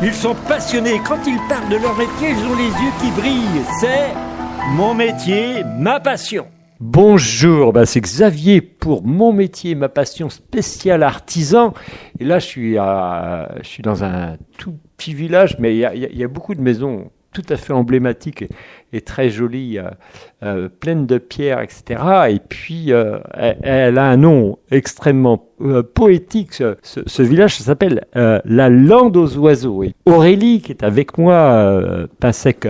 Ils sont passionnés. Quand ils parlent de leur métier, ils ont les yeux qui brillent. C'est mon métier, ma passion. Bonjour, c'est Xavier pour Mon métier, ma passion spéciale artisan. Et là, je suis dans un tout petit village, mais il y a beaucoup de maisons tout à fait emblématiques et très jolies, pleines de pierres, etc. Et puis, elle a un nom extrêmement poétique. Ce village, ça s'appelle la Lande aux oiseaux. Et Aurélie, qui est avec moi, Pinsec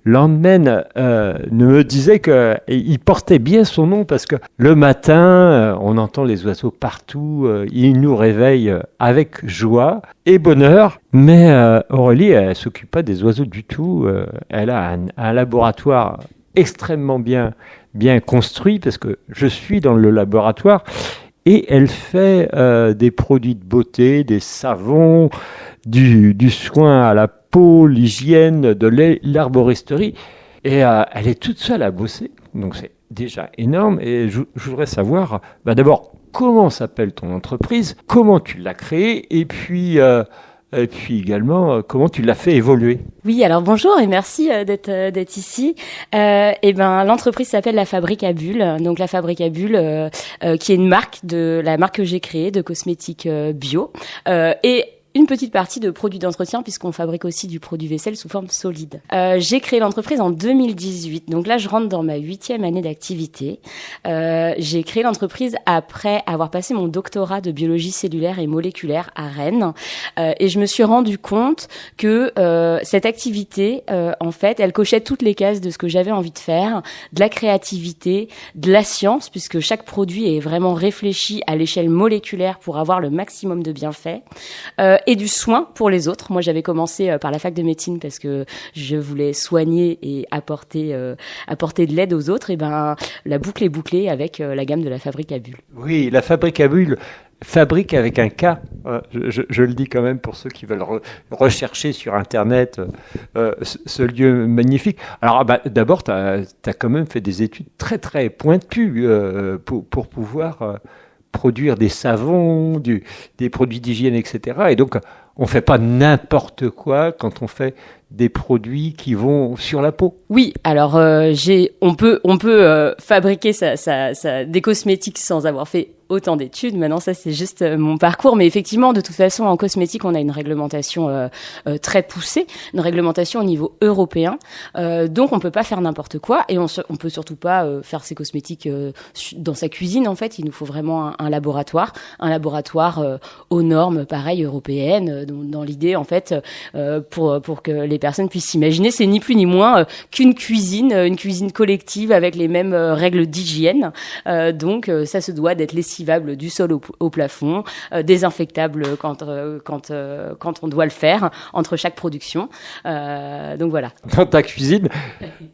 Landmen, me disait qu'il portait bien son nom parce que le matin, on entend les oiseaux partout, ils nous réveillent avec joie et bonheur. Mais Aurélie, elle ne s'occupe pas des oiseaux du tout. Elle a un laboratoire extrêmement bien construit parce que je suis dans le laboratoire et elle fait des produits de beauté, des savons, du soin à la peau, l'hygiène, de l'herboristerie. Et elle est toute seule à bosser. Donc c'est déjà énorme. Et je voudrais savoir, d'abord, comment s'appelle ton entreprise, comment tu l'as créée, et puis également, comment tu l'as fait évoluer. Oui, alors bonjour et merci d'être ici. L'entreprise s'appelle La Fabrique à Bulles. Donc La Fabrique à Bulles, qui est une marque la marque que j'ai créée de cosmétiques bio. Et une petite partie de produits d'entretien puisqu'on fabrique aussi du produit vaisselle sous forme solide. J'ai créé l'entreprise en 2018, donc là je rentre dans ma 8e année d'activité. J'ai créé l'entreprise après avoir passé mon doctorat de biologie cellulaire et moléculaire à Rennes, et je me suis rendu compte que cette activité, en fait, elle cochait toutes les cases de ce que j'avais envie de faire, de la créativité, de la science, puisque chaque produit est vraiment réfléchi à l'échelle moléculaire pour avoir le maximum de bienfaits. Et du soin pour les autres. Moi, j'avais commencé par la fac de médecine parce que je voulais soigner et apporter de l'aide aux autres. Et la boucle est bouclée avec la gamme de La Fabrique à Bulles. Oui, La Fabrique à Bulles, fabrique avec un K. Je le dis quand même pour ceux qui veulent rechercher sur Internet ce lieu magnifique. Alors, d'abord, tu as quand même fait des études très, très pointues pour pouvoir produire des savons, des produits d'hygiène, etc. Et donc, on ne fait pas n'importe quoi quand on fait des produits qui vont sur la peau. Oui, alors on peut fabriquer des cosmétiques sans avoir fait autant d'études. Maintenant, ça, c'est juste mon parcours. Mais effectivement, de toute façon, en cosmétique, on a une réglementation très poussée, une réglementation au niveau européen. Donc, on peut pas faire n'importe quoi. Et on peut surtout pas faire ces cosmétiques dans sa cuisine. En fait, il nous faut vraiment un laboratoire aux normes, pareil, européennes. Dans l'idée, en fait, pour que les personnes puissent s'imaginer, c'est ni plus ni moins qu'une cuisine, une cuisine collective avec les mêmes règles d'hygiène. Donc, ça se doit d'être lessivable du sol au plafond, désinfectable quand on doit le faire entre chaque production. Donc voilà. Dans ta cuisine,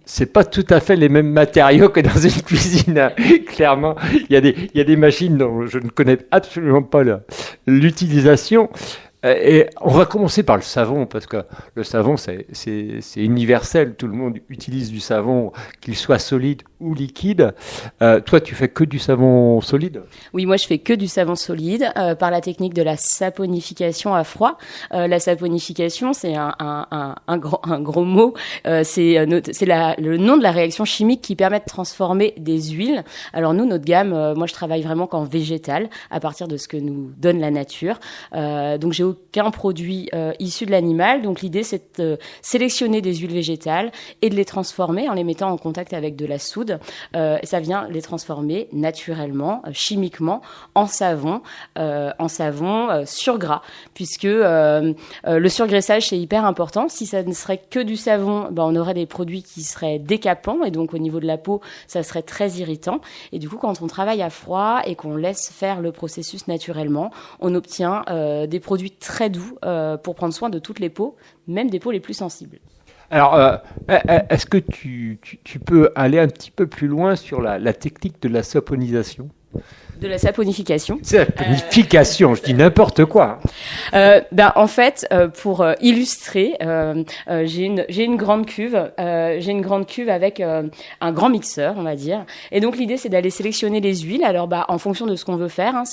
c'est pas tout à fait les mêmes matériaux que dans une cuisine. Clairement, il y a des machines dont je ne connais absolument pas l'utilisation. Et on va commencer par le savon, parce que le savon, c'est universel. Tout le monde utilise du savon, qu'il soit solide ou liquide. Toi, tu fais que du savon solide ? Oui, moi, je fais que du savon solide par la technique de la saponification à froid. La saponification, c'est un gros mot. C'est le nom de la réaction chimique qui permet de transformer des huiles. Alors nous, notre gamme, moi, je travaille vraiment qu'en végétal, à partir de ce que nous donne la nature. Donc, j'ai aucun produit issu de l'animal. Donc l'idée, c'est de sélectionner des huiles végétales et de les transformer en les mettant en contact avec de la soude. Ça vient les transformer naturellement, chimiquement, en savon surgras, puisque le surgraissage, c'est hyper important. Si ça ne serait que du savon, on aurait des produits qui seraient décapants, et donc au niveau de la peau, ça serait très irritant. Et du coup, quand on travaille à froid et qu'on laisse faire le processus naturellement, on obtient des produits très doux pour prendre soin de toutes les peaux, même des peaux les plus sensibles. Alors, est-ce que tu peux aller un petit peu plus loin sur la technique de la saponisation ? De la saponification. Saponification, je dis n'importe quoi. En fait, pour illustrer, j'ai une grande cuve. J'ai une grande cuve avec un grand mixeur, on va dire. Et donc l'idée, c'est d'aller sélectionner les huiles. Alors, en fonction de ce qu'on veut faire. Hein,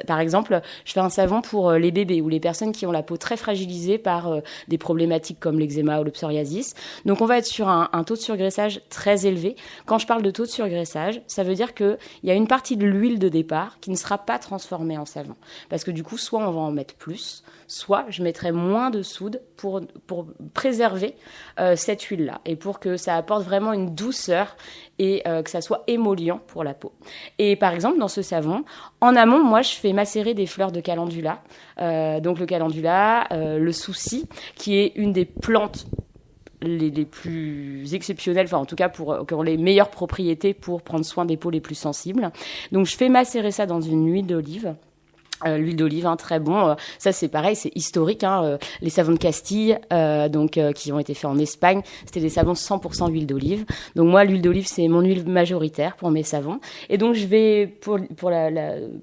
par exemple, je fais un savon pour les bébés ou les personnes qui ont la peau très fragilisée par des problématiques comme l'eczéma ou le psoriasis. Donc, on va être sur un taux de surgraissage très élevé. Quand je parle de taux de surgraissage, ça veut dire qu'il y a une partie de l'huile de départ qui ne sera pas transformée en savon. Parce que du coup, soit on va en mettre plus, soit je mettrai moins de soude pour préserver cette huile-là et pour que ça apporte vraiment une douceur et que ça soit émollient pour la peau. Et par exemple, dans ce savon, en amont, moi, je fais macérer des fleurs de calendula. Donc le calendula, le souci, qui est une des plantes les plus exceptionnelles, enfin en tout cas qui ont les meilleures propriétés pour prendre soin des peaux les plus sensibles. Donc je fais macérer ça dans une huile d'olive. L'huile d'olive, très bon. Ça, c'est pareil, c'est historique. Les savons de Castille, qui ont été faits en Espagne, c'était des savons 100% huile d'olive. Donc moi, l'huile d'olive, c'est mon huile majoritaire pour mes savons. Et donc je vais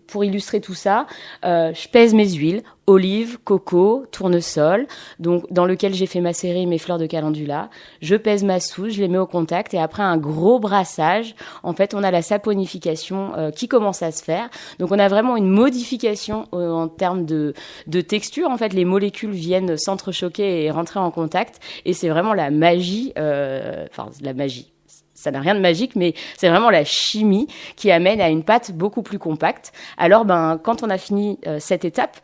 pour illustrer tout ça, je pèse mes huiles. Olive, coco, tournesol, donc dans lequel j'ai fait macérer mes fleurs de calendula. Je pèse ma soude, je les mets au contact et après un gros brassage, en fait, on a la saponification qui commence à se faire. Donc on a vraiment une modification en termes de texture. En fait, les molécules viennent s'entrechoquer et rentrer en contact et c'est vraiment la magie, la magie. Ça n'a rien de magique, mais c'est vraiment la chimie qui amène à une pâte beaucoup plus compacte. Alors, quand on a fini cette étape,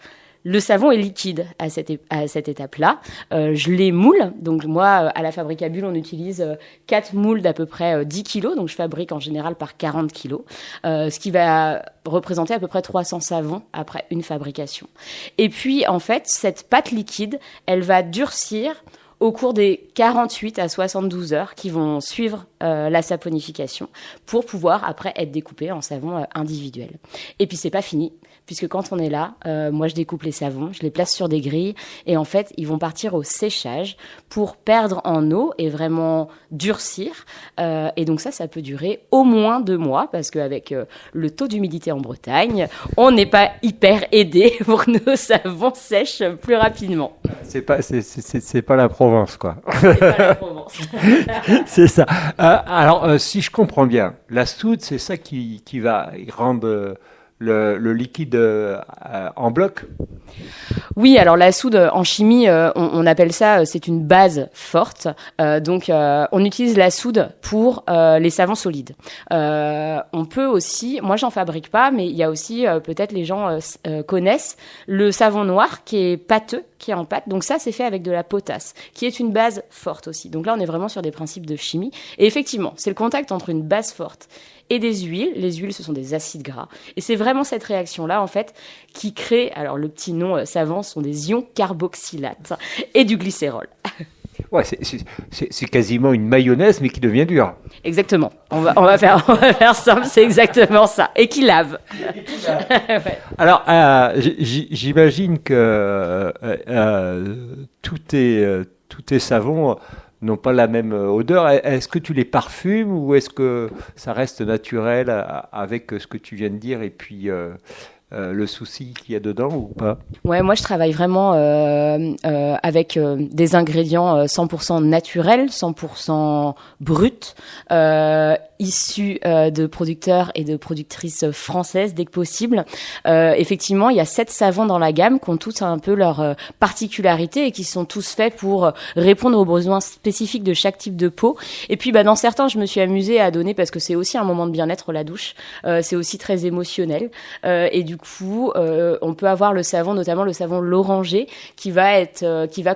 le savon est liquide à cette étape-là. Je les moule. Donc, moi, à la Fabrique à Bulles, on utilise 4 moules d'à peu près 10 kilos. Donc, je fabrique en général par 40 kilos. Ce qui va représenter à peu près 300 savons après une fabrication. Et puis, en fait, cette pâte liquide, elle va durcir au cours des 48 à 72 heures qui vont suivre la saponification pour pouvoir après être découpée en savon individuel. Et puis c'est pas fini, puisque quand on est là, moi je découpe les savons, je les place sur des grilles et en fait ils vont partir au séchage pour perdre en eau et vraiment durcir. Et donc ça peut durer au moins 2 mois parce qu'avec le taux d'humidité en Bretagne, on n'est pas hyper aidé pour que nos savons sèchent plus rapidement. C'est pas la Provence, quoi. C'est pas la Provence. C'est ça. Alors, si je comprends bien, la soude, c'est ça qui va rendre le liquide en bloc? Oui, alors la soude en chimie, on appelle ça, c'est une base forte. Donc, on utilise la soude pour les savons solides. On peut aussi, moi j'en fabrique pas, mais il y a aussi, peut-être les gens connaissent, le savon noir qui est pâteux, qui est en pâte. Donc ça, c'est fait avec de la potasse, qui est une base forte aussi. Donc là, on est vraiment sur des principes de chimie. Et effectivement, c'est le contact entre une base forte et des huiles. Les huiles, ce sont des acides gras. Et c'est vraiment cette réaction-là, en fait, qui crée, alors le petit nom savant, sont des ions carboxylates et du glycérol. Ouais, c'est quasiment une mayonnaise, mais qui devient dure. Exactement. On va faire simple, c'est exactement ça. Et qui lave. Ouais. Alors, j'imagine que tous tes savons n'ont pas la même odeur. Est-ce que tu les parfumes ou est-ce que ça reste naturel avec ce que tu viens de dire et puis le souci qu'il y a dedans ou pas? Ouais, moi je travaille vraiment avec des ingrédients 100% naturels, 100% bruts, issus de producteurs et de productrices françaises dès que possible. Effectivement, il y a 7 savons dans la gamme qui ont tous un peu leur particularité et qui sont tous faits pour répondre aux besoins spécifiques de chaque type de peau. Et puis dans certains, je me suis amusée à donner parce que c'est aussi un moment de bien-être, la douche. C'est aussi très émotionnel. Et du coup, on peut avoir le savon, notamment le savon l'oranger, qui va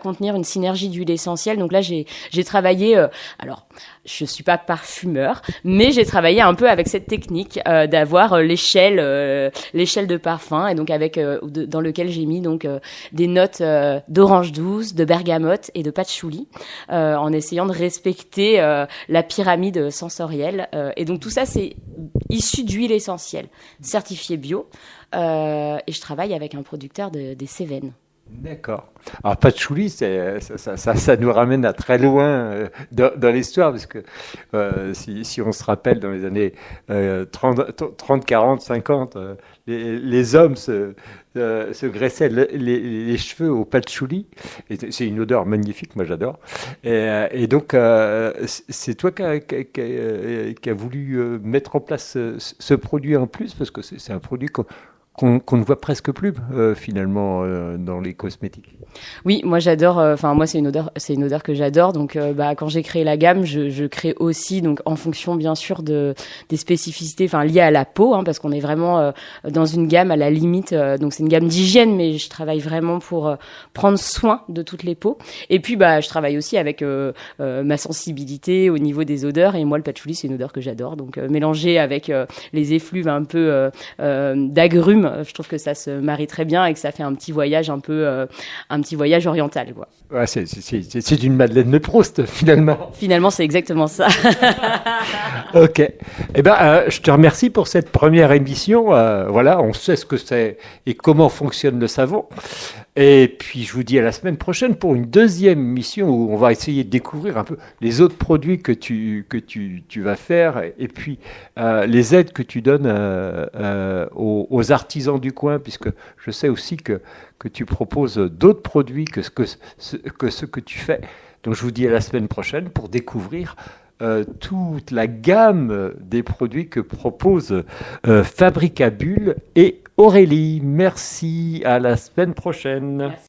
contenir une synergie d'huile essentielle. Donc là, j'ai travaillé. Alors, je suis pas parfumeur, mais j'ai travaillé un peu avec cette technique d'avoir l'échelle de parfum, et donc dans lequel j'ai mis donc des notes d'orange douce, de bergamote et de patchouli, en essayant de respecter la pyramide sensorielle. Et donc tout ça, c'est issu d'huile essentielle, certifiée bio. Et je travaille avec un producteur des Cévennes. D'accord. Alors, patchouli, ça nous ramène à très loin dans l'histoire, parce que si on se rappelle dans les années 30, 40, 50, les hommes se graissaient les cheveux au patchouli. Et c'est une odeur magnifique, moi j'adore. Et donc, c'est toi qui a voulu mettre en place ce produit en plus, parce que c'est un produit qu'on ne voit presque plus finalement dans les cosmétiques. Oui, moi j'adore. Enfin, moi c'est une odeur que j'adore. Donc, quand j'ai créé la gamme, je crée aussi donc en fonction bien sûr des spécificités, enfin liées à la peau, hein, parce qu'on est vraiment dans une gamme à la limite. Donc c'est une gamme d'hygiène, mais je travaille vraiment pour prendre soin de toutes les peaux. Et puis je travaille aussi avec ma sensibilité au niveau des odeurs. Et moi le patchouli c'est une odeur que j'adore. Donc mélangé avec les effluves un peu d'agrumes, je trouve que ça se marie très bien et que ça fait un petit voyage un petit voyage oriental, quoi. Ouais, c'est une Madeleine de Proust finalement. Finalement, c'est exactement ça. Ok. Eh ben, je te remercie pour cette première émission. Voilà, on sait ce que c'est et comment fonctionne le savon. Et puis, je vous dis à la semaine prochaine pour une deuxième mission où on va essayer de découvrir un peu les autres produits que tu vas faire et puis les aides que tu donnes aux artisans du coin, puisque je sais aussi que tu proposes d'autres produits que ce que tu fais. Donc, je vous dis à la semaine prochaine pour découvrir toute la gamme des produits que propose Fabrica Bulle et Aurélie. Merci, à la semaine prochaine. Merci.